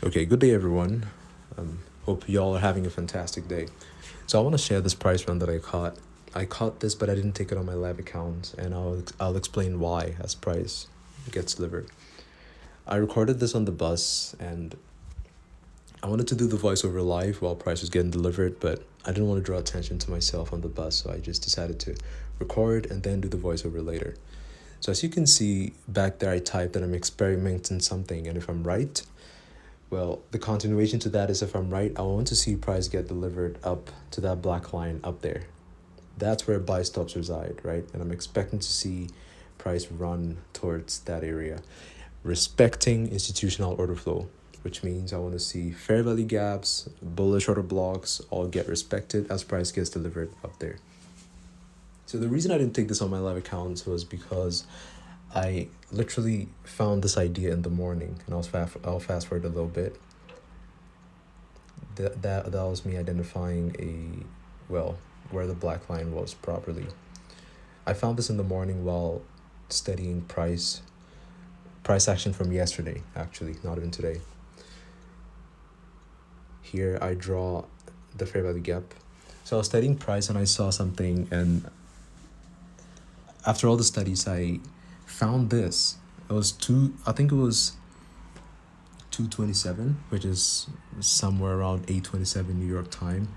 Okay, good day everyone. Hope y'all are having a fantastic day. So I want to share this price run that I caught. I caught this, but I didn't take it on my live account, and I'll explain why as price gets delivered. I recorded this on the bus, and I wanted to do the voiceover live while price was getting delivered, but I didn't want to draw attention to myself on the bus, so I just decided to record and then do the voiceover later. So as you can see back there, I typed that I'm experimenting something, and if I'm right, well, the continuation to that is if I'm right, I want to see price get delivered up to that black line up there. That's where buy stops reside, right? And I'm expecting to see price run towards that area, respecting institutional order flow, which means I want to see fair value gaps, bullish order blocks all get respected as price gets delivered up there. So the reason I didn't take this on my live account was because I literally found this idea in the morning, and I'll fast forward a little bit. That was me identifying where the black line was properly. I found this in the morning while studying price action from yesterday, actually, not even today. Here I draw the fair value gap. So I was studying price and I saw something, and after all the studies I found this. I think it was 2:27, which is somewhere around 8:27 New York time.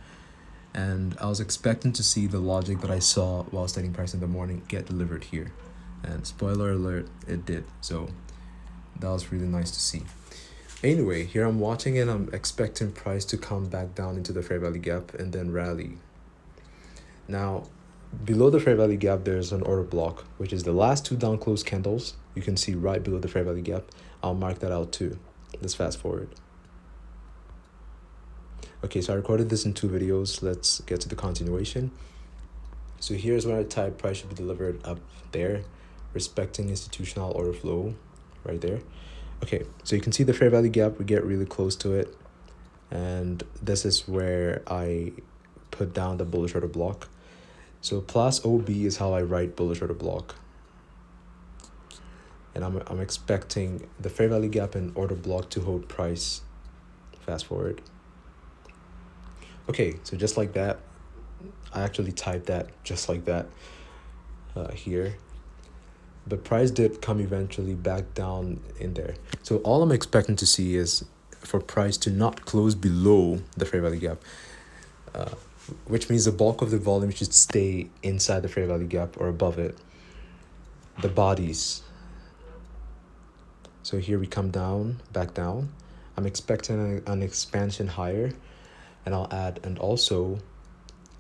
And I was expecting to see the logic that I saw while studying price in the morning get delivered here. And spoiler alert, it did. So that was really nice to see. Anyway, here I'm watching and I'm expecting price to come back down into the fair value gap and then rally. Now, below the fair value gap, there's an order block, which is the last two down close candles. You can see right below the fair value gap. I'll mark that out too. Let's fast forward. Okay, so I recorded this in 2 videos. Let's get to the continuation. So here's where I type price should be delivered up there, respecting institutional order flow, right there. Okay, so you can see the fair value gap, we get really close to it. And this is where I put down the bullish order block. So plus OB is how I write bullish order block. And I'm expecting the fair value gap and order block to hold price. Fast forward. Okay, so just like that, I actually typed that just like that here. But price did come eventually back down in there. So all I'm expecting to see is for price to not close below the fair value gap, which means the bulk of the volume should stay inside the fair value gap or above it. The bodies. So here we come down, back down. I'm expecting an expansion higher, and I'll add, and also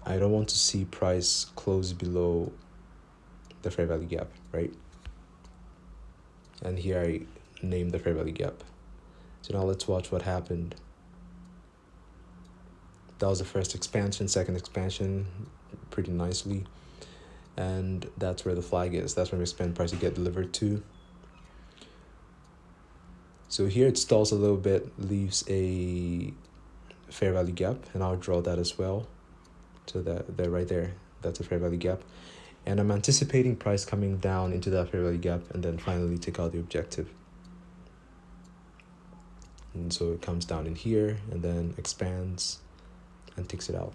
I don't want to see price close below the fair value gap, right? And here I name the fair value gap. So now let's watch what happened. That was the first expansion, second expansion, pretty nicely. And that's where the flag is. That's where we expect price to get delivered to. So here it stalls a little bit, leaves a fair value gap, and I'll draw that as well. So that right there, that's a fair value gap. And I'm anticipating price coming down into that fair value gap and then finally take out the objective. And so it comes down in here and then expands and takes it out.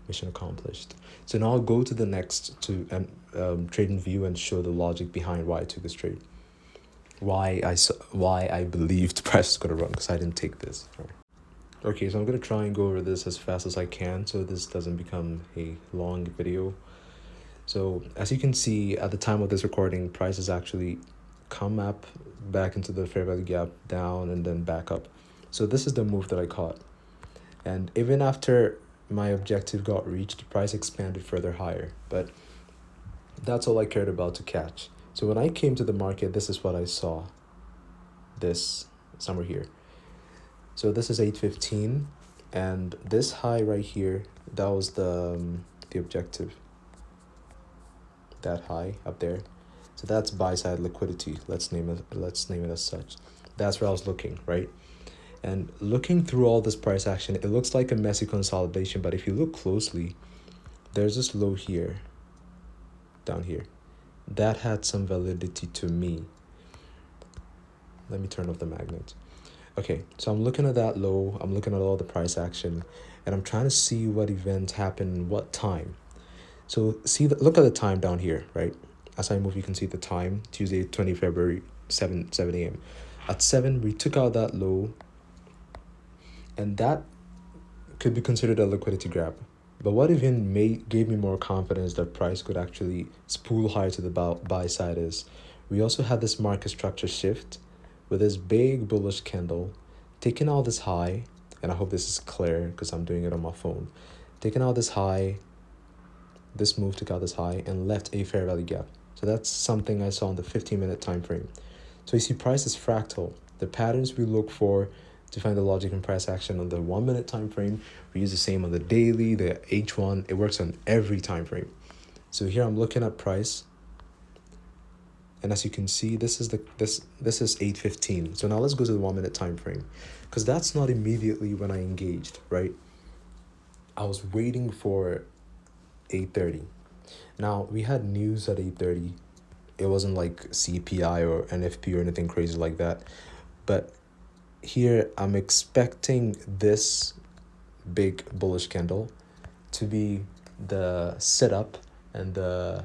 Mission accomplished. So now I'll go to the next trade in view and show the logic behind why I took this trade. Why I believed price was gonna run, because I didn't take this. Okay, so I'm gonna try and go over this as fast as I can so this doesn't become a long video. So as you can see, at the time of this recording, price has actually come up back into the fair value gap, down and then back up. So this is the move that I caught. And even after my objective got reached, price expanded further higher. But that's all I cared about to catch. So when I came to the market, this is what I saw. This somewhere here. So this is 8:15, and this high right here, that was the objective. That high up there. So that's buy side liquidity. Let's name it as such. That's where I was looking, right? And looking through all this price action, it looks like a messy consolidation, but if you look closely, there's this low here, down here. That had some validity to me. Let me turn off the magnet. Okay, so I'm looking at that low, I'm looking at all the price action, and I'm trying to see what event happened, what time. So look at the time down here, right? As I move, you can see the time, Tuesday, 20 February, 7 a.m. At 7, we took out that low, and that could be considered a liquidity grab. But what even gave me more confidence that price could actually spool higher to the buy side is we also had this market structure shift with this big bullish candle taking out this high, and I hope this is clear because I'm doing it on my phone. Taking out this high, this move took out this high and left a fair value gap. So that's something I saw on the 15-minute time frame. So you see price is fractal. The patterns we look for to find the logic and price action on the 1 minute time frame, we use the same on the daily, the H1. It works on every time frame. So here I'm looking at price, and as you can see, this is 8:15. So now let's go to the 1 minute time frame, because that's not immediately when I engaged, right? I was waiting for 8:30. Now we had news at 8:30. It wasn't like CPI or NFP or anything crazy like that, but here I'm expecting this big bullish candle to be the setup and the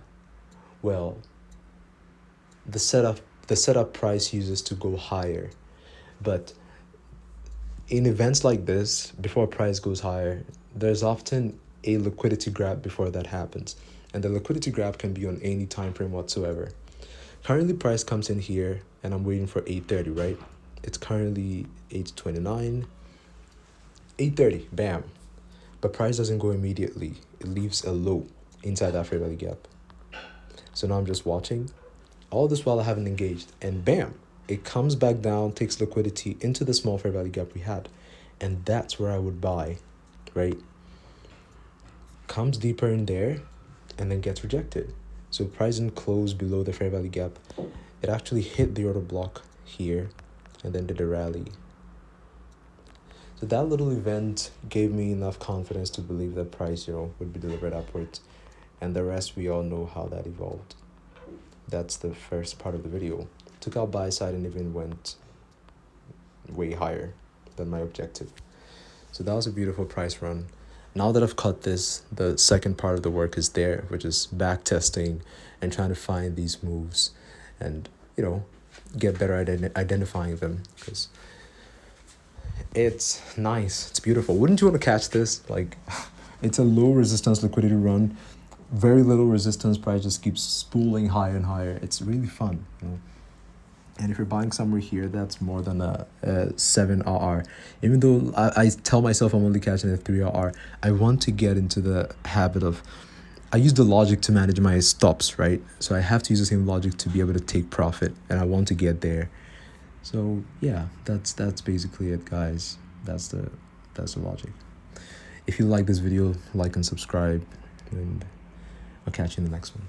setup price uses to go higher. But in events like this, before price goes higher, there's often a liquidity grab before that happens, and the liquidity grab can be on any time frame whatsoever. Currently price comes in here and I'm waiting for 8:30, right? It's currently 8:29. 8:30, bam. But price doesn't go immediately. It leaves a low inside that fair value gap. So now I'm just watching. All this while I haven't engaged. And bam, it comes back down, takes liquidity into the small fair value gap we had. And that's where I would buy, right? Comes deeper in there and then gets rejected. So price didn't close below the fair value gap. It actually hit the order block here and then did a rally. So that little event gave me enough confidence to believe that price, would be delivered upwards. And the rest, we all know how that evolved. That's the first part of the video. Took out buy side and even went way higher than my objective. So that was a beautiful price run. Now that I've cut this, the second part of the work is there, which is back testing and trying to find these moves and, get better at identifying them, because it's nice. It's beautiful. Wouldn't you want to catch this? Like, it's a low resistance liquidity run, very little resistance. Price just keeps spooling higher and higher. It's really fun, And if you're buying somewhere here, that's more than a 7 RR. Even though I tell myself I'm only catching a 3 RR, I want to get into the habit of, I use the logic to manage my stops, right? So I have to use the same logic to be able to take profit, and I want to get there. So yeah, that's basically it, guys. That's the logic. If you like this video, like and subscribe, and I'll catch you in the next one.